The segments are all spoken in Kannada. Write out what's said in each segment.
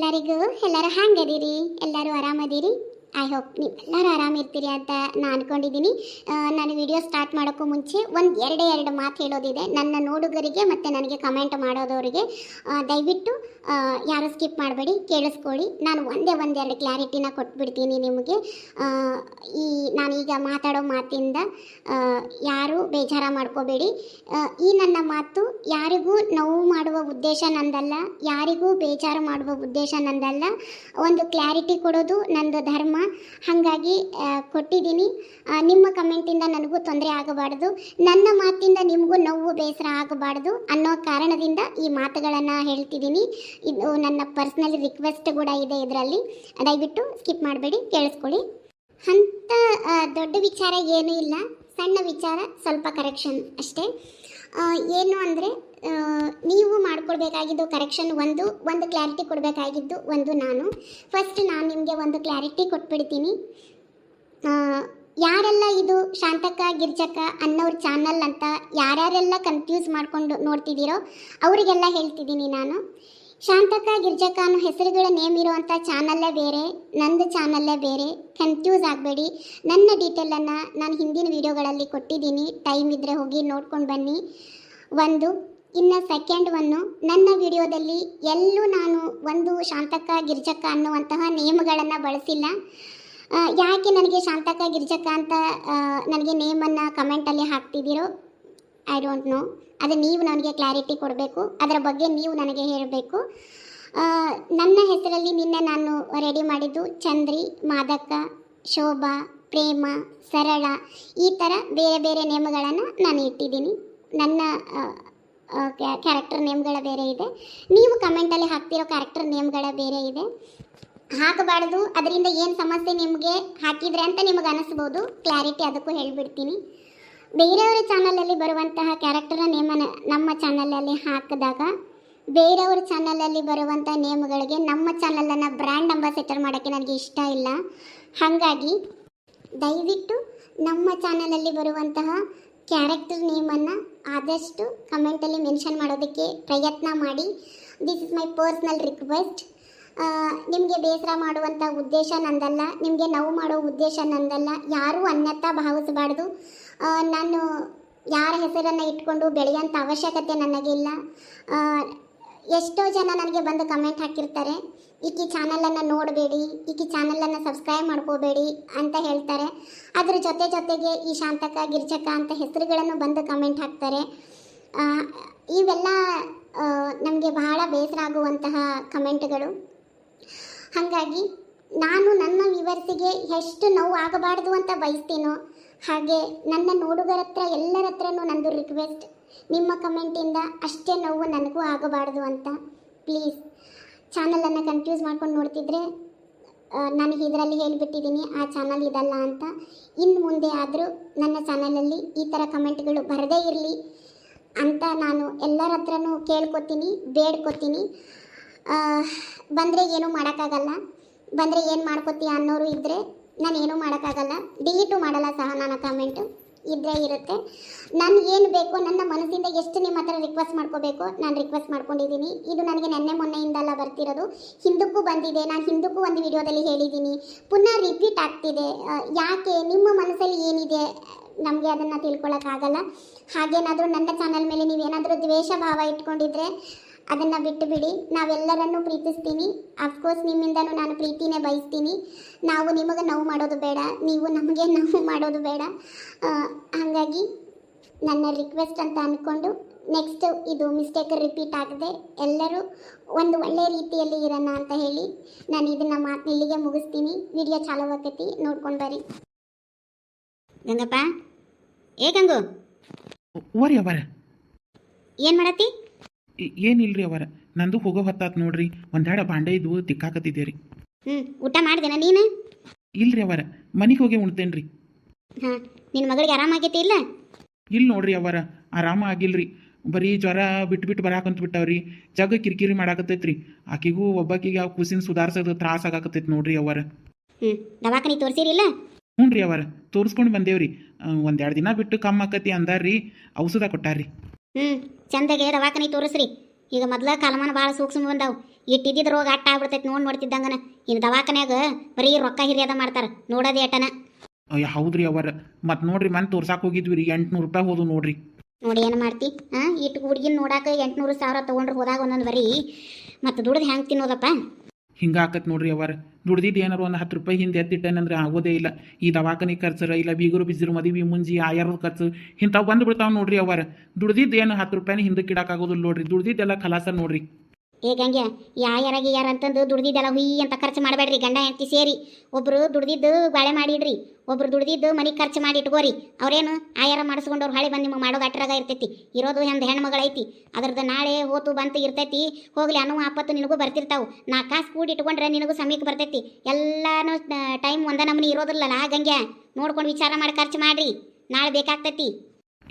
ಎಲ್ಲರಿಗೂ ಎಲ್ಲರೂ ಹ್ಯಾಂಗದಿರಿ? ಎಲ್ಲರೂ ಆರಾಮದಿರಿ? ಐ ಹೋಪ್ ನೀವೆಲ್ಲರೂ ಆರಾಮಿರ್ತೀರಿ ಅಂತ ನಾನು ಅಂದ್ಕೊಂಡಿದ್ದೀನಿ. ನಾನು ವಿಡಿಯೋ ಸ್ಟಾರ್ಟ್ ಮಾಡೋಕ್ಕೂ ಮುಂಚೆ ಎರಡು ಮಾತು ಹೇಳೋದಿದೆ ನನ್ನ ನೋಡುಗರಿಗೆ ಮತ್ತು ನನಗೆ ಕಮೆಂಟ್ ಮಾಡೋದವರಿಗೆ. ದಯವಿಟ್ಟು ಯಾರು ಸ್ಕಿಪ್ ಮಾಡಬೇಡಿ, ಕೇಳಿಸ್ಕೊಳ್ಳಿ. ನಾನು ಒಂದೆರಡು ಕ್ಲಾರಿಟಿನ ಕೊಟ್ಬಿಡ್ತೀನಿ ನಿಮಗೆ. ನಾನೀಗ ಮಾತಾಡೋ ಮಾತಿಂದ ಯಾರೂ ಬೇಜಾರ ಮಾಡ್ಕೋಬೇಡಿ. ಈ ನನ್ನ ಮಾತು ಯಾರಿಗೂ ನೋವು ಮಾಡುವ ಉದ್ದೇಶ ನಂದಲ್ಲ, ಯಾರಿಗೂ ಬೇಜಾರು ಮಾಡುವ ಉದ್ದೇಶ ನಂದಲ್ಲ. ಒಂದು ಕ್ಲಾರಿಟಿ ಕೊಡೋದು ನಂದು ಧರ್ಮ. ಹಾಗಾಗಿ ಕೊಟ್ಟಿದ್ದೀನಿ. ನಿಮ್ಮ ಕಮೆಂಟಿಂದ ನನಗೂ ತೊಂದರೆ ಆಗಬಾರ್ದು, ನನ್ನ ಮಾತಿಂದ ನಿಮಗೂ ನೋವು ಬೇಸರ ಆಗಬಾರ್ದು ಅನ್ನೋ ಕಾರಣದಿಂದ ಈ ಮಾತುಗಳನ್ನು ಹೇಳ್ತಿದ್ದೀನಿ. ಇದು ನನ್ನ ಪರ್ಸ್ನಲ್ ರಿಕ್ವೆಸ್ಟ್ ಕೂಡ ಇದೆ ಇದರಲ್ಲಿ. ದಯವಿಟ್ಟು ಸ್ಕಿಪ್ ಮಾಡಬೇಡಿ, ಕೇಳಿಸ್ಕೊಳ್ಳಿ. ಅಂಥ ದೊಡ್ಡ ವಿಚಾರ ಏನೂ ಇಲ್ಲ, ಸಣ್ಣ ವಿಚಾರ, ಸ್ವಲ್ಪ ಕರೆಕ್ಷನ್ ಅಷ್ಟೇ. ಏನು ಅಂದರೆ ನೀವು ಮಾಡ್ಕೊಳ್ಬೇಕಾಗಿದ್ದು ಕರೆಕ್ಷನ್ ಒಂದು ಕ್ಲಾರಿಟಿ ಕೊಡಬೇಕಾಗಿದ್ದು ನಾನು. ಫಸ್ಟ್ ನಾನು ನಿಮಗೆ ಒಂದು ಕ್ಲಾರಿಟಿ ಕೊಟ್ಬಿಡ್ತೀನಿ. ಯಾರೆಲ್ಲ ಇದು ಶಾಂತಕ್ಕ ಗಿರ್ಜಕ್ಕ ಅನ್ನೋರ ಚಾನಲ್ ಅಂತ ಯಾರ್ಯಾರೆಲ್ಲ ಕನ್ಫ್ಯೂಸ್ ಮಾಡ್ಕೊಂಡು ನೋಡ್ತಿದ್ದೀರೋ ಅವರಿಗೆಲ್ಲ ಹೇಳ್ತಿದ್ದೀನಿ ನಾನು. ಶಾಂತಕ್ಕ ಗಿರ್ಜಕ್ಕ ಅನ್ನೋ ಹೆಸರುಗಳ ನೇಮ್ ಇರೋವಂಥ ಚಾನಲ್ಲೇ ಬೇರೆ, ನಂದು ಚಾನಲ್ಲೇ ಬೇರೆ. ಕನ್ಫ್ಯೂಸ್ ಆಗಬೇಡಿ. ನನ್ನ ಡೀಟೇಲನ್ನು ನಾನು ಹಿಂದಿನ ವೀಡಿಯೋಗಳಲ್ಲಿ ಕೊಟ್ಟಿದ್ದೀನಿ, ಟೈಮ್ ಇದ್ದರೆ ಹೋಗಿ ನೋಡ್ಕೊಂಡು ಬನ್ನಿ. ಇನ್ನು ಸೆಕೆಂಡ್ ನನ್ನ ವಿಡಿಯೋದಲ್ಲಿ ಎಲ್ಲೂ ನಾನು ಒಂದು ಶಾಂತಕ್ಕ ಗಿರ್ಜಕ್ಕ ಅನ್ನುವಂತಹ ನೇಮ್ಗಳನ್ನು ಬಳಸಿಲ್ಲ. ಯಾಕೆ ನನಗೆ ಶಾಂತಕ್ಕ ಗಿರ್ಜಕ್ಕ ಅಂತ ನನಗೆ ನೇಮನ್ನು ಕಮೆಂಟಲ್ಲಿ ಹಾಕ್ತಿದ್ದೀರೋ ಐ ಡೋಂಟ್ ನೋ. ಅದು ನೀವು ನನಗೆ ಕ್ಲಾರಿಟಿ ಕೊಡಬೇಕು, ಅದರ ಬಗ್ಗೆ ನೀವು ನನಗೆ ಹೇಳಬೇಕು. ನನ್ನ ಹೆಸರಲ್ಲಿ ನಿನ್ನೆ ನಾನು ರೆಡಿ ಮಾಡಿದ್ದು ಚಂದ್ರಿ, ಮಾದಕ್ಕ, ಶೋಭಾ, ಪ್ರೇಮ, ಸರಳ, ಈ ಥರ ಬೇರೆ ಬೇರೆ ನೇಮ್ಗಳನ್ನು ನಾನು ಇಟ್ಟಿದ್ದೀನಿ. ನನ್ನ ಕ್ಯಾರೆಕ್ಟರ್ ನೇಮ್ಗಳ ಬೇರೆ ಇದೆ, ನೀವು ಕಮೆಂಟಲ್ಲಿ ಹಾಕ್ತಿರೋ ಕ್ಯಾರೆಕ್ಟರ್ ನೇಮ್ಗಳ ಬೇರೆ ಇದೆ. ಹಾಕಬಾರ್ದು, ಅದರಿಂದ ಏನು ಸಮಸ್ಯೆ ನಿಮಗೆ ಹಾಕಿದರೆ ಅಂತ ನಿಮಗೆ ಅನಿಸ್ಬೋದು. ಕ್ಲಾರಿಟಿ ಅದಕ್ಕೂ ಹೇಳಿಬಿಡ್ತೀನಿ. ಬೇರೆಯವರ ಚಾನಲಲ್ಲಿ ಬರುವಂತಹ ಕ್ಯಾರೆಕ್ಟರ್ ನೇಮನ್ನು ನಮ್ಮ ಚಾನಲಲ್ಲಿ ಹಾಕಿದಾಗ ಬೇರೆಯವರ ಚಾನಲಲ್ಲಿ ಬರುವಂಥ ನೇಮ್ಗಳಿಗೆ ನಮ್ಮ ಚಾನಲನ್ನು ಬ್ರ್ಯಾಂಡ್ ಅಂಬಾಸೆಡರ್ ಮಾಡೋಕ್ಕೆ ನನಗೆ ಇಷ್ಟ ಇಲ್ಲ. ಹಾಗಾಗಿ ದಯವಿಟ್ಟು ನಮ್ಮ ಚಾನಲಲ್ಲಿ ಬರುವಂತಹ ಕ್ಯಾರೆಕ್ಟರ್ ನೇಮನ್ನು ಆದಷ್ಟು ಕಮೆಂಟಲ್ಲಿ ಮೆನ್ಷನ್ ಮಾಡೋದಕ್ಕೆ ಪ್ರಯತ್ನ ಮಾಡಿ. This is my personal request. ನಿಮಗೆ ಬೇಸರ ಮಾಡುವಂಥ ಉದ್ದೇಶ ನಂದಲ್ಲ, ನಿಮಗೆ ನೋವು ಮಾಡೋ ಉದ್ದೇಶ ನಂದಲ್ಲ. ಯಾರೂ ಅನ್ಯತಾ ಭಾವಿಸಬಾರ್ದು. ನಾನು ಯಾರ ಹೆಸರನ್ನು ಇಟ್ಕೊಂಡು ಬೆಳೆಯೋಂಥ ಅವಶ್ಯಕತೆ ನನಗಿಲ್ಲ. ಎಷ್ಟೋ ಜನ ನನಗೆ ಬಂದು ಕಮೆಂಟ್ ಹಾಕಿರ್ತಾರೆ, ಈಕಿ ಚಾನಲನ್ನು ನೋಡಬೇಡಿ, ಈಕಿ ಚಾನಲನ್ನು ಸಬ್ಸ್ಕ್ರೈಬ್ ಮಾಡ್ಕೋಬೇಡಿ ಅಂತ ಹೇಳ್ತಾರೆ. ಅದ್ರ ಜೊತೆಗೆ ಈ ಶಾಂತಕ್ಕ ಗಿರ್ಜಕ್ಕ ಅಂತ ಹೆಸರುಗಳನ್ನು ಬಂದು ಕಮೆಂಟ್ ಹಾಕ್ತಾರೆ. ಇವೆಲ್ಲ ನಮಗೆ ಬಹಳ ಬೇಸರ ಆಗುವಂತಹ ಕಮೆಂಟ್ಗಳು. ಹಾಗಾಗಿ ನಾನು ನನ್ನ ವ್ಯೂವರ್ಸಿಗೆ ಎಷ್ಟು ನೋವು ಆಗಬಾರ್ದು ಅಂತ ಬಯಸ್ತೀನೋ ಹಾಗೆ ನನ್ನ ನೋಡುಗರ ಹತ್ರ ಎಲ್ಲರ ಹತ್ರನೂ ನಂದು ರಿಕ್ವೆಸ್ಟ್, ನಿಮ್ಮ ಕಮೆಂಟಿಂದ ಅಷ್ಟೇ ನೋವು ನನಗೂ ಆಗಬಾರ್ದು ಅಂತ. ಪ್ಲೀಸ್ ಚಾನಲನ್ನು ಕನ್ಫ್ಯೂಸ್ ಮಾಡ್ಕೊಂಡು ನೋಡ್ತಿದ್ರೆ ನಾನು ಇದರಲ್ಲಿ ಹೇಳಿಬಿಟ್ಟಿದ್ದೀನಿ, ಆ ಚಾನಲ್ ಇದಲ್ಲ ಅಂತ. ಇನ್ನು ಮುಂದೆ ಆದರೂ ನನ್ನ ಚಾನಲಲ್ಲಿ ಈ ಥರ ಕಮೆಂಟ್ಗಳು ಬರದೇ ಇರಲಿ ಅಂತ ನಾನು ಎಲ್ಲರ ಹತ್ರನೂ ಕೇಳ್ಕೊತೀನಿ, ಬೇಡ್ಕೊತೀನಿ. ಬಂದರೆ ಏನೂ ಮಾಡೋಕ್ಕಾಗಲ್ಲ, ಬಂದರೆ ಏನು ಮಾಡ್ಕೊತೀಯ ಅನ್ನೋರು ಇದ್ದರೆ ನಾನು ಏನೂ ಮಾಡೋಕ್ಕಾಗಲ್ಲ, ಡಿಲೀಟು ಮಾಡಲ್ಲ ಸಹ. ನನ್ನ ಕಮೆಂಟು ಇದ್ದರೆ ಇರುತ್ತೆ. ನನಗೇನು ಬೇಕೋ ನನ್ನ ಮನಸ್ಸಿಂದ ಎಷ್ಟು ನಿಮ್ಮ ಹತ್ರ ರಿಕ್ವೆಸ್ಟ್ ಮಾಡ್ಕೋಬೇಕು ನಾನು ರಿಕ್ವೆಸ್ಟ್ ಮಾಡ್ಕೊಂಡಿದ್ದೀನಿ. ಇದು ನನಗೆ ಮೊನ್ನೆಯಿಂದಲ್ಲ ಬರ್ತಿರೋದು, ಹಿಂದಕ್ಕೂ ಬಂದಿದೆ. ನಾನು ಹಿಂದಕ್ಕೂ ಒಂದು ವಿಡಿಯೋದಲ್ಲಿ ಹೇಳಿದ್ದೀನಿ, ಪುನಃ ರಿಪೀಟ್ ಆಗ್ತಿದೆ. ಯಾಕೆ? ನಿಮ್ಮ ಮನಸ್ಸಲ್ಲಿ ಏನಿದೆ ನಮಗೆ ಅದನ್ನು ತಿಳ್ಕೊಳ್ಳೋಕ್ಕಾಗಲ್ಲ. ಹಾಗೇನಾದರೂ ನನ್ನ ಚಾನಲ್ ಮೇಲೆ ನೀವೇನಾದರೂ ದ್ವೇಷ ಭಾವ ಇಟ್ಕೊಂಡಿದ್ರೆ ಅದನ್ನು ಬಿಟ್ಟು ಬಿಡಿ. ನಾವೆಲ್ಲರನ್ನೂ ಪ್ರೀತಿಸ್ತೀನಿ. ಅಫ್ಕೋರ್ಸ್ ನಿಮ್ಮಿಂದನೂ ನಾನು ಪ್ರೀತಿನೇ ಬಯಸ್ತೀನಿ. ನಾವು ನಿಮಗೆ ನೋವು ಮಾಡೋದು ಬೇಡ, ನೀವು ನಮಗೆ ನೋವು ಮಾಡೋದು ಬೇಡ. ಹಾಗಾಗಿ ನನ್ನ ರಿಕ್ವೆಸ್ಟ್ ಅಂತ ಅಂದ್ಕೊಂಡು ನೆಕ್ಸ್ಟ್ ಇದು ಮಿಸ್ಟೇಕ್ ರಿಪೀಟ್ ಆಗದೆ ಎಲ್ಲರೂ ಒಂದು ಒಳ್ಳೆಯ ರೀತಿಯಲ್ಲಿ ಇರೋಣ ಅಂತ ಹೇಳಿ ನಾನು ಇದನ್ನು ಮಾತು ಇಲ್ಲಿಗೆ ಮುಗಿಸ್ತೀನಿ. ವಿಡಿಯೋ ಚಾಲುವಾಕೈತಿ, ನೋಡ್ಕೊಂಡು ಬರ್ರಿ. ಗಂಗಪ್ಪ, ಗಂಗು ಓರಿ ಅವರ ಏನು ಮಾಡತ್ತಿ? ಏನಿಲ್ರಿ ಅವರ, ನಂದು ಹೋಗೋ ಹೊತ್ತಾತ್ ನೋಡ್ರಿ. ಒಂದೆರಡು ಬಾಂಡೆ ಇದ್ವು ತಿಕ್ಕಾಕತ್ತಿದ್ದೇರಿ. ಊಟ ಮಾಡಿದೆನಾ ನೀನು? ಇಲ್ರಿ ಅವರ, ಮನೆಗೆ ಹೋಗಿ ಉಣ್ತೇನ್ರಿ. ಹಾಂ, ನಿನ್ನ ಮಗಳಿಗೆ ಆರಾಮಾಗೈತಿ ಇಲ್ಲ? ಇಲ್ಲಿ ನೋಡ್ರಿ ಅವರ, ಆರಾಮ ಆಗಿಲ್ರಿ. ಬರೀ ಜ್ವರ ಬಿಟ್ಟು ಬರಾಕಂತ ಬಿಟ್ಟವ್ರಿ. ಜಗ ಕಿರಿಕಿರಿ ಮಾಡಾಕತ್ತೈತ್ರಿ. ಆಕಿಗೂ ಒಬ್ಬಾಕಿಗೆ ಆ ಕೂಸಿನ ಸುಧಾರಿಸೋದು ತ್ರಾಸ ಆಗಾಕತ್ತೈತಿ ನೋಡ್ರಿ ಅವರ. ದವಾಖಾನೆ ತೋರಿಸಿರಿಲ್ಲ? ಹ್ಞೂ ರೀ ಅವರ, ತೋರಿಸ್ಕೊಂಡು ಬಂದೇವ್ರಿ. ಒಂದೆರಡು ದಿನ ಬಿಟ್ಟು ಕಮ್ಮಿ ಆಕತಿ ಅಂದಾರ್ರಿ, ಔಷಧ ಕೊಟ್ಟಾರ್ರಿ. ಚಂದಾಗೆ ದವಾಖಾನೆ ತೋರಿಸ್ರಿ. ಈಗ ಮೊದ್ಲ ಕಾಲಮಾನ ಭಾಳ ಸೂಕ್ಷ್ಮ ಬಂದಾವು ಇಟ್ಟಿದ್ದ ರೋಗ ಅಟ್ಟ ಆಗ್ಬಿಡ್ತೈತಿ ನೋಡ್ತಿದ್ದಂಗನ ಇನ್ನು ದವಾಖಾನ್ಯಾಗ ಬರೀ ರೊಕ್ಕ ಹಿರಿಯದ ಮಾಡ್ತಾರ ನೋಡೋದೇ ಏಟನ. ಅಯ್ಯ ಹೌದ್ರಿ ಅವರ ಮತ್ತು ನೋಡ್ರಿ ಮನೆ ತೋರ್ಸಾಕ್ ಹೋಗಿದ್ವಿ ರೀ 800 ರೂಪಾಯಿ ಹೋದು ನೋಡ್ರಿ. ನೋಡಿ ಏನು ಮಾಡ್ತಿ ಇಟ್ಟು ಹುಡುಗಿನ ನೋಡಾಕ 800,000 ತೊಗೊಂಡ್ರೆ ಹೋದಾಗ ಒಂದೊಂದು ಬರೀ ಮತ್ತು ದುಡ್ದು ಹೆಂಗೆ ತಿನ್ನೋದಪ್ಪ. ಹಿಂಗೆ ಆಕತ್ ನೋಡ್ರಿ ಅವರ ದುಡ್ದಿದ್ದು ಏನಾರು ಒಂದು 10 ರೂಪಾಯಿ ಹಿಂದೆ ಎತ್ತಿಟ್ಟೇನಂದ್ರೆ ಆಗೋದೇ ಇಲ್ಲ. ಈ ದವಾಖಾನೆ ಖರ್ಚರ ಇಲ್ಲ ಬೀಗರು ಬಿಸಿರು ಮದುವೆ ಮುಂಜಿ ಆಯಾರದ ಖರ್ಚು ಇಂಥವು ಬಂದು ಬಿಡ್ತಾವೆ ನೋಡ್ರಿ ಅವರ. ದುಡ್ದಿದ್ದು ಏನು 10 ರೂಪಾಯಿನ ಹಿಂದಕ್ಕೆ ಇಡೋಕ್ಕಾಗೋದಿಲ್ಲ ನೋಡ್ರಿ. ದುಡ್ದಿದ್ದೆಲ್ಲ ಖಲಾಸ ನೋಡ್ರಿ. ಹೇಗಂಗೆ ಯಾರ ಅಂತಂದು ದುಡ್ದಿದ್ದೆಲ್ಲ ಹುಯಿ ಅಂತ ಖರ್ಚು ಮಾಡಬೇಡ್ರಿ. ಗಂಡ ಹೆಂಡತಿ ಸೇರಿ ಒಬ್ರು ದುಡ್ದಿದ್ದು ಬಾಳೆ ಮಾಡಿಡ್ರಿ, ಒಬ್ರು ದುಡ್ದಿದ್ದು ಮನೆಗೆ ಖರ್ಚು ಮಾಡಿ ಇಟ್ಕೋರಿ. ಅವ್ರೇನು ಆಯಾರ ಮಾಡಿಸ್ಕೊಂಡವ್ರು ಹಾಳೆ ಬಂದು ನಿಮಗೆ ಮಾಡೋದು ಅಟ್ರಾಗ ಇರ್ತೈತಿ. ಇರೋದು ಒಂದು ಹೆಣ್ಮಗಳೈತಿ, ಅದ್ರದ್ದು ನಾಳೆ ಹೋತು ಬಂತು ಇರ್ತೈತಿ. ಹೋಗ್ಲಿ ಅನ್ನೋ ಆಪತ್ತು ನಿನಗೂ ಬರ್ತಿರ್ತಾವೆ. 4 ಕಾಸು ಕೂಡಿ ಇಟ್ಕೊಂಡ್ರೆ ನಿನಗೂ ಸಮಯಕ್ಕೆ ಬರ್ತೈತಿ. ಎಲ್ಲಾನು ಟೈಮ್ ಒಂದ ನಮೂನಿ ಇರೋದಿಲ್ಲಲ್ಲ. ಗಂಗೆ ನೋಡ್ಕೊಂಡು ವಿಚಾರ ಮಾಡಿ ಖರ್ಚು ಮಾಡ್ರಿ, ನಾಳೆ ಬೇಕಾಗ್ತೈತಿ.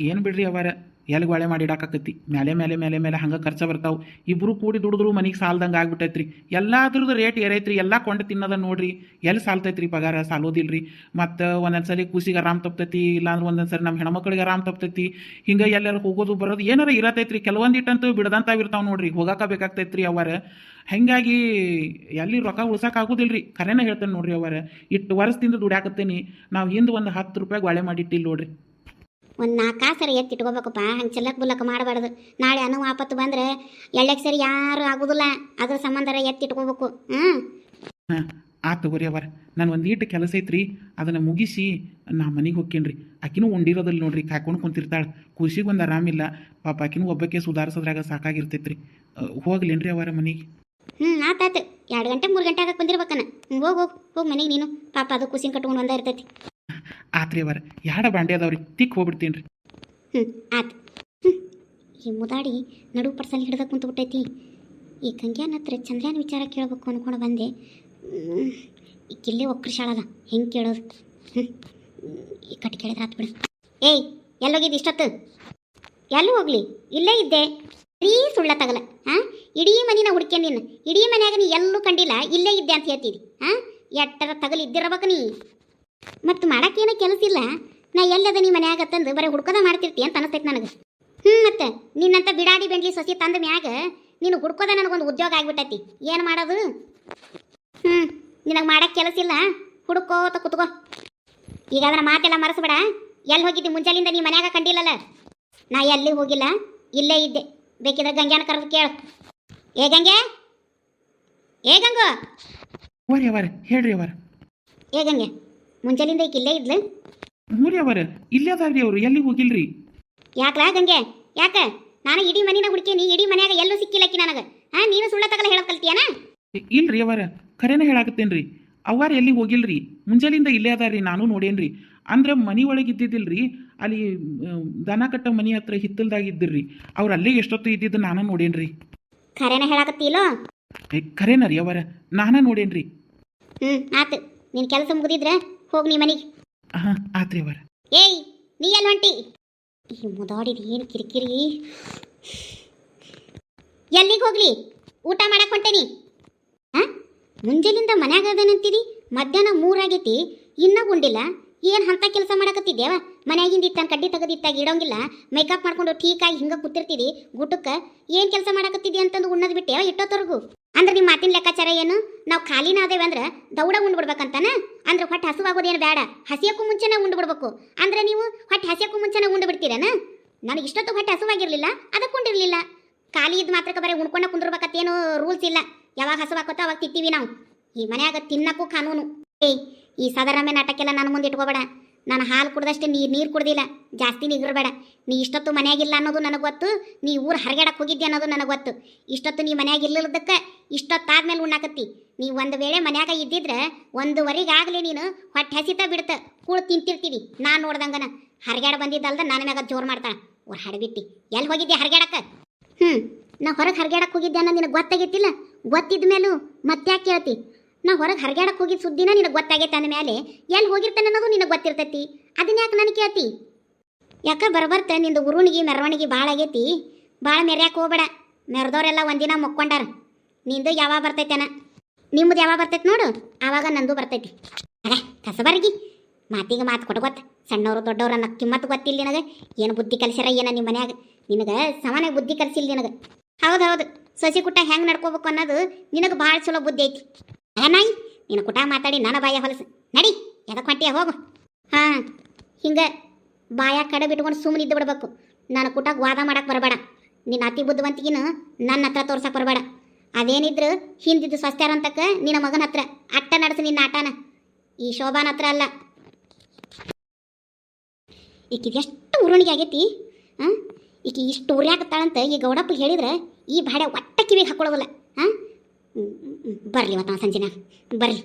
ಏನು ಬಿಡ್ರಿ ಅವರ ಎಲ್ಲಿ ಗಾಳೆ ಮಾಡಿ ಇಡಾಕತ್ತಿ. ಮೇಲೆ ಮೇಲೆ ಮೇಲೆ ಮೇಲೆ ಹಂಗೆ ಖರ್ಚು ಬರ್ತಾವೆ. ಇಬ್ಬರು ಕೂಡಿ ದುಡಿದ್ರು ಮನೆಗೆ ಸಾಲ್ದಂಗೆ ಆಗ್ಬಿಟ್ಟೈತ್ರಿ. ಎಲ್ಲದ್ರದ್ದು ರೇಟ್ ಏರೈತ್ರಿ. ಎಲ್ಲ ಕೊಂಡು ತಿನ್ನೋದ ನೋಡ್ರಿ. ಎಲ್ಲಿ ಸಾಲ್ತೈತ್ರಿ ಪಗಾರ ಸಾಲೋದಿಲ್ರಿ. ಮತ್ತು ಒಂದೊಂದ್ಸಲಿ ಕೂಸಿಗೆ ಆರಾಮ್ ತಪ್ತೈತಿ, ಇಲ್ಲಾಂದ್ರೆ ಒಂದೊಂದ್ಸರಿ ನಮ್ಮ ಹೆಣ್ಮಕ್ಳಿಗೆ ಆರಾಮ್ ತಪ್ತೈತಿ. ಹಿಂಗೆ ಎಲ್ಲರೂ ಹೋಗೋದು ಬರೋದು ಏನಾರ ಇರತೈತ್ರಿ. ಕೆಲವೊಂದಿಟ್ಟಂತೂ ಬಿಡದಂತಾವಿರ್ತಾವೆ ನೋಡ್ರಿ. ಹೋಗಾಕ ಬೇಕಾಗ್ತೈತ್ರಿ ಅವರ. ಹಾಗಾಗಿ ಎಲ್ಲಿ ರೊಕ್ಕ ಉಳ್ಸೋಕ್ಕಾಗೋದಿಲ್ರಿ. ಖರೇನ ಹೇಳ್ತೇನೆ ನೋಡ್ರಿ ಅವರ. ಇಟ್ಟು ವರ್ಷದಿಂದ ದುಡ್ಯಾಕತ್ತೇನಿ. ನಾವು ಹಿಂದೆ ಒಂದು 10 ರೂಪಾಯಿ ಗಾಳೆ ಮಾಡಿಟ್ಟಿಲ್ಲ ನೋಡ್ರಿ. ಒಂದು 4 ಕಾಸರ ಎತ್ತಿಟ್ಕೋಬೇಕಪ್ಪ. ಹಂಗೆ ಚೆಲ್ಲಕ್ಕೆ ಬುಲ್ಲಕ್ಕೆ ಮಾಡಬಾರ್ದು. ನಾಳೆ ಅನ್ನೋ ಆಪತ್ತು ಬಂದರೆ ಎಳ್ಳಕ್ಕೆ ಸರಿ ಯಾರು ಆಗೋದಿಲ್ಲ. ಅದ್ರ ಸಂಬಂಧರ ಎತ್ತಿಟ್ಕೋಬೇಕು. ಹಾಂ ಆತು ತಗೋರಿ ಅವರ. ನಾನು ಒಂದು ಈಟು ಕೆಲಸ ಐತ್ರಿ, ಅದನ್ನು ಮುಗಿಸಿ ನಾ ಮನೆಗೆ ಹೋಗ್ಕೇನ್ರಿ. ಆಕಿನೂ ಉಂಡಿರೋದಿಲ್ಲ ನೋಡ್ರಿ, ಕಾಯ್ಕೊಂಡು ಕುಂತಿರ್ತಾಳೆ. ಖುಷಿಗೆ ಒಂದು ಆರಾಮಿಲ್ಲ ಪಾಪ. ಆಕಿನೂ ಒಬ್ಬಕ್ಕೆ ಸುಧಾರಿಸೋದ್ರಾಗ ಸಾಕಾಗಿರ್ತೈತ್ರಿ. ಹೋಗ್ಲೇನ್ರಿ ಅವರ ಮನೆಗೆ? ಆತಾತು. 2 ಗಂಟೆ 3 ಗಂಟೆ ಆಗಕ್ಕೆ ಬಂದಿರ್ಬೇಕನ. ಹೋಗಿ ಮನೆಗೆ ನೀನು. ಪಾಪ ಅದು ಖುಷಿನ ಕಟ್ಕೊಂಡು ಒಂದ ಇರ್ತೈತಿ. ಆತ್ರಿ ಅವರ. ಯಾಡ ಬಾಂಡೆ ಅದಾವ್ರಿ, ತಿಕ್ ಹೋಗ್ಬಿಡ್ತೀನಿ ರೀ. ಆತು. ಈ ಮುದಾಡಿ ನಡು ಪಡ್ಸಲ್ಲಿ ಹಿಡ್ದ ಕುಂತು ಬಿಟ್ಟೈತಿ. ಈ ಗಂಗ್ಯಾನ ಹತ್ರ ಚಂದ್ರನ ವಿಚಾರ ಕೇಳಬೇಕು ಅನ್ಕೊಂಡು ಬಂದೆ. ಈ ಕಿಲ್ಲೆ ಒಕ್ಕರ್ಶಾಳದ ಹೆಂಗೆ ಕೇಳೋದು? ಈ ಕಟ್ಟಿ ಕೇಳಿದ್ರೆ ಆತು ಬಿಡು. ಏಯ್ ಎಲ್ಲೋಗಿದ್ದು ಇಷ್ಟೊತ್ತು? ಎಲ್ಲೂ ಹೋಗ್ಲಿ, ಇಲ್ಲೇ ಇದ್ದೆ. ಬರೀ ಸುಳ್ಳ ತಗಲ. ಇಡೀ ಮನಿನ ಹುಡ್ಕೇನ್ ನೀನು. ಇಡೀ ಮನ್ಯಾಗ ನೀ ಎಲ್ಲೂ ಕಂಡಿಲ್ಲ, ಇಲ್ಲೇ ಇದ್ದೆ ಅಂತ ಹೇಳ್ತೀರಿ. ಎಟ್ಟರ ತಗಲು ಇದ್ದಿರಬೇಕು ನೀ. ಮತ್ತು ಮಾಡೋಕ್ಕೇನೋ ಕೆಲಸ ಇಲ್ಲ. ನಾ ಎಲ್ಲದ ನೀ ಮನ್ಯಾಗ ತಂದು ಬರೀ ಹುಡ್ಕೋದ ಮಾಡ್ತಿರ್ತಿ ಅಂತ ಅನಿಸ್ತೈತೆ ನನಗೆ. ಮತ್ತೆ ನಿನ್ನಂತ ಬಿಡಾಡಿ ಬೆಂಡ್ಲಿ ಸೊಸಿ ತಂದ ಮ್ಯಾಗ ನೀನು ಹುಡ್ಕೋದ ನನಗೊಂದು ಉದ್ಯೋಗ ಆಗ್ಬಿಟ್ಟೈತಿ. ಏನು ಮಾಡೋದು? ನಿನಗೆ ಮಾಡೋಕ್ಕೆ ಕೆಲಸ ಇಲ್ಲ, ಹುಡ್ಕೋತ ಕುತ್ಕೋ. ಈಗ ಅದರ ಮಾತೆಲ್ಲ ಮರೆಸ್ಬೇಡ. ಎಲ್ಲಿ ಹೋಗಿದ್ದಿ ಮುಂಜಾಲಿಂದ? ನೀ ಮನ್ಯಾಗ ಕಂಡಿಲ್ಲಲ್ಲ. ನಾ ಎಲ್ಲಿ ಹೋಗಿಲ್ಲ, ಇಲ್ಲೇ ಇದ್ದೆ. ಬೇಕಿದ್ರೆ ಗಂಗ್ಯಾನ ಕರೆದು ಕೇಳು. ಏ ಗಂಗೆ, ಏ ಗಂಗೋ. ಅವರ ಹೇಳ್ರಿ ಅವರ. ಏ ಗಂಗೆ, ಮುಂಜಾಲಿಂದ ಈಗ ಇಲ್ಲೇ ಇದ್ಲು? ಮೂರಿ ಅವರ ಇಲ್ಲೇ ಅದಾರ್ರಿ ಅವರು, ಎಲ್ಲಿ ಹೋಗಿಲ್ರಿ. ಯಾಕ್ಲಾ ಗಂಗೆ, ಯಾಕ? ನಾನು ಇಡೀ ಮನಿನ ಹುಡುಕೇನಿ, ಇಡೀ ಮನ್ಯಾಗ ಎಲ್ಲೂ ಸಿಕ್ಕಿಲ್ಲಕ್ಕಿ ನನಗೆ. ನೀನು ಸುಳ್ಳ ತಗಲ ಹೇಳೋದು ಕಲ್ತಿಯಾನ? ಇಲ್ರಿ ಅವರ, ಖರೇನ ಹೇಳಾಕತ್ತೇನ್ರಿ. ಅವ್ವಾರ ಎಲ್ಲಿ ಹೋಗಿಲ್ರಿ, ಮುಂಜಾಲಿಂದ ಇಲ್ಲೇ ಅದಾರ್ರಿ. ನಾನು ನೋಡೇನ್ರಿ. ಅಂದ್ರೆ ಮನೆ ಒಳಗೆ ಇದ್ದಿದ್ದಿಲ್ರಿ, ಅಲ್ಲಿ ದನ ಕಟ್ಟ ಮನೆ ಹತ್ರ ಹಿತ್ತಲ್ದಾಗ ಇದ್ದಿರ್ರಿ. ಅವ್ರು ಅಲ್ಲೇ ಎಷ್ಟೊತ್ತು ಇದ್ದಿದ್ದು ನಾನು ನೋಡೇನ್ರಿ. ಖರೇನ ಹೇಳಾಕತ್ತಿಲ್ಲೋ? ಖರೇನ ರೀ ಅವರ, ನಾನ ನೋಡೇನ್ರಿ. ಆತು. ನಿನ್ನ ಕೆಲಸ ಮುಗಿದಿದ್ರೆ ಹೋಗಿ ನೀ ಮನೆಗೆ. ಆತ್ರಿ ಅವರ. ಏಯ್ ನೀ ಎಲ್ಲಿ ಹೊಂಟಿ? ಈ ಮುದಾಡಿದ ಏನು ಕಿರಿಕಿರಿ. ಎಲ್ಲಿಗೆ ಹೋಗ್ಲಿ? ಊಟ ಮಾಡಕ್ಕೆ ಹೊಂಟೇನಿ. ಮುಂಜಾನಿಂದ ಮನ್ಯಾಗ ಅದನಂತೀರಿ, ಮಧ್ಯಾಹ್ನ 3 ಆಗೈತಿ, ಇನ್ನೂ ಉಂಡಿಲ್ಲ. ಏನು ಅಂತ ಕೆಲಸ ಮಾಡಕತ್ತಿದ್ದೇವ? ಮನ್ಯಾಗಿಂದ ಇತ್ತಾನ ಕಡ್ಡಿ ತೆಗೆದಿತ್ತಾಗ ಇಡೋಂಗಿಲ್ಲ. ಮೇಕಪ್ ಮಾಡ್ಕೊಂಡು ಠೀಕಾಗಿ ಹಿಂಗೆ ಕೂತಿರ್ತೀರಿ ಗುಟಕ್ಕೆ. ಏನು ಕೆಲಸ ಮಾಡಕತ್ತಿದ್ದಿ ಅಂತಂದು ಉಣ್ಣೋದು ಬಿಟ್ಟೇವ ಇಟ್ಟೋತ್ತವರೆಗೂ? ಅಂದ್ರೆ ನಿಮ್ಮ ಮಾತಿನ ಲೆಕ್ಕಾಚಾರ ಏನು? ನಾವು ಖಾಲಿನ ಅದೇವೆ ಅಂದ್ರೆ ದೌಡ ಉಂಡ್ಬಿಡ್ಬೇಕಂತಾನ? ಅಂದ್ರೆ ಹೊಟ್ಟೆ ಹಸುವಾಗೋದೇನು ಬೇಡ, ಹಸಿಯಕ್ಕೂ ಮುಂಚೆನೇ ಉಂಡ್ಬಿಡ್ಬೇಕು. ಅಂದ್ರೆ ನೀವು ಹೊಟ್ಟೆ ಹಸಿಯಕ್ಕೂ ಮುಂಚೆನೇ ಉಂಡು ಬಿಡ್ತೀರೇನ? ನನಗೆ ಇಷ್ಟೊತ್ತು ಹೊಟ್ಟೆ ಹಸುವಾಗಿರಲಿಲ್ಲ, ಅದಕ್ಕೆ ಉಂಡಿರಲಿಲ್ಲ. ಖಾಲಿ ಇದ್ದು ಮಾತ್ರಕ್ಕೆ ಬರೀ ಉಣ್ಕೊಂಡ ಕುಂದ್ರಬೇಕತ್ತೇನು ರೂಲ್ಸ್ ಇಲ್ಲ. ಯಾವಾಗ ಹಸುವಾಕೋತ ಅವಾಗ ತಿಂತೀವಿ ನಾವು. ಈ ಮನ್ಯಾಗ ತಿನ್ನಕ್ಕೂ ಕಾನೂನು. ಈ ಸಾಧಾರಣ ನಾಟಕ್ಕೆಲ್ಲ ನನ್ನ ಮುಂದೆ ಇಟ್ಕೋಬೇಡ. ನಾನು ಹಾಲು ಕುಡ್ದಷ್ಟೇ ನೀರು ಕುಡ್ದಿಲ್ಲ, ಜಾಸ್ತಿ ನಿಗಿರಬೇಡ. ನೀ ಇಷ್ಟೊತ್ತು ಮನ್ಯಾಗಿಲ್ಲ ಅನ್ನೋದು ನನಗೆ ಗೊತ್ತು. ನೀ ಊರು ಹರಗಾಡಕ್ಕೆ ಹೋಗಿದ್ದೆ ಅನ್ನೋದು ನನಗೆ ಗೊತ್ತು. ಇಷ್ಟೊತ್ತು ನೀ ಮನ್ಯಾಗ ಇಲ್ಲದಕ್ಕೆ ಇಷ್ಟೊತ್ತಾದ್ಮೇಲೆ ಉಣ್ಣಾಕತ್ತಿ. ನೀ ಒಂದು ವೇಳೆ ಮನ್ಯಾಗ ಇದ್ದಿದ್ರೆ 1:15 ನೀನು ಹೊಟ್ಟೆ ಹಸಿತ ಬಿಡ್ತ ಕೂಳು ತಿಂತಿರ್ತೀವಿ. ನಾನು ನೋಡ್ದಂಗನ ಹರಗಾಡ ಬಂದಿದ್ದಲ್ದ ನನ್ನ ಮ್ಯಾಗ ಜೋರು ಮಾಡ್ತಾಳೆ. ಅವ್ರು ಹಡಬಿಟ್ಟಿ ಎಲ್ಲಿ ಹೋಗಿದ್ದೆ ಹರಗಾಡಕ್ಕೆ? ನಾ ಹೊರಗೆ ಹರಗಾಡಕ್ಕೆ ಹೋಗಿದ್ದೆ ಅನ್ನೋ ನಿನಗೆ ಗೊತ್ತಾಗೈತಿಲ್ಲ? ಗೊತ್ತಿದ್ದ ಮೇಲೂ ಮತ್ತ್ಯಾಕೆ ಕೇಳ್ತಿ? ನಾ ಹೊರಗೆ ಹರಗಾಡಕ್ಕೆ ಹೋಗಿದ್ದ ಸುದ್ದಿನ ನಿನಗೆ ಗೊತ್ತಾಗೈತೆ ಅಂದ ಮೇಲೆ ಎಲ್ಲಿ ಹೋಗಿರ್ತಾನೆ ಅನ್ನೋದು ನಿನಗೆ ಗೊತ್ತಿರ್ತೈತಿ. ಅದನ್ನ ಯಾಕೆ ನನಗೆ ಕೇಳ್ತಿ? ಯಾಕೆ ಬರ್ಬರ್ತ ನಿಂದು ಉರುಣಿಗೆ ಮೆರವಣಿಗೆ ಭಾಳ ಆಗೈತಿ. ಭಾಳ ಮೆರ್ಯಾಕೆ ಹೋಗ್ಬೇಡ. ಮೆರೆದವರೆಲ್ಲ ಒಂದಿನ ಮೊಕ್ಕೊಂಡಾರ. ನಿಂದು ಯಾವಾಗ ಬರ್ತೈತೆನ? ನಿಮ್ಮದು ಯಾವಾಗ ಬರ್ತೈತೆ ನೋಡು, ಆವಾಗ ನಂದು ಬರ್ತೈತಿ. ಕಸಬರ್ಗಿ ಮಾತಿಗೆ ಮಾತು ಕೊಟ್ಕೊತ್. ಸಣ್ಣವರು ದೊಡ್ಡವ್ರು ಅನ್ನೋ ಕಿಮ್ಮತ್ತು ಗೊತ್ತಿಲ್ಲ ನಿನಗೆ. ಏನು ಬುದ್ಧಿ ಕಲಿಸ್ಯಾರ ಏನ ನಿಮ್ಮ ಮನ್ಯಾಗ? ನಿನಗೆ ಸಮಾನ ಬುದ್ಧಿ ಕಲಿಸಿಲ್ಲ ನಿನಗೆ. ಹೌದು ಸಸಿ ಕುಟ ಹೆಂಗೆ ನಡ್ಕೋಬೇಕು ಅನ್ನೋದು ನಿನಗೆ ಭಾಳ ಚಲೋ ಬುದ್ಧಿ ಐತಿ ನಾಯಿ ನಿನ್ನ ಕುಟ ಮಾತಾಡಿ ನನ್ನ ಬಾಯ ಹೊಲಸು ನಡಿ ಎದಕ್ಕೆ ಹೊಂಟಿಯ ಹೋಗು ಹಾಂ ಹಿಂಗೆ ಬಾಯ ಕಡೆ ಬಿಟ್ಕೊಂಡು ಸುಮ್ಮನೆ ಇದ್ದು ಬಿಡ್ಬೇಕು ನಾನು ಕುಟಾಗ ವಾದ ಮಾಡಕ್ಕೆ ಬರಬೇಡ ನಿನ್ನ ಅತಿ ಬುದ್ಧಿವಂತಿಗಿನ ನನ್ನ ಹತ್ರ ತೋರ್ಸಕ್ಕೆ ಬರಬೇಡ ಅದೇನಿದ್ರು ಹಿಂದಿದ್ದು ಸ್ವಸ್ಥ್ಯಾರ ಅಂತಕ್ಕ ನಿನ್ನ ಮಗನ ಹತ್ರ ಅಟ್ಟ ನಡೆಸು ನಿನ್ನ ಆಟನ ಈ ಶೋಭಾನ ಹತ್ರ ಅಲ್ಲ ಈಕಿದು ಎಷ್ಟು ಉರುಣಿಗೆ ಆಗೈತಿ ಹಾಂ ಈಕಿ ಇಷ್ಟು ಉರಿಯಾಕತ್ತಾಳಂತ ಈ ಗೌಡಪ್ಪ ಹೇಳಿದ್ರೆ ಈ ಬಾಡೆ ಒಟ್ಟ ಕಿವಿಗೆ ಹಾಕೊಳ್ಳೋದಿಲ್ಲ ಹಾಂ ಬರಲಿ ಇವತ್ತು ಸಂಜೆನಾಗ ಬರಲಿ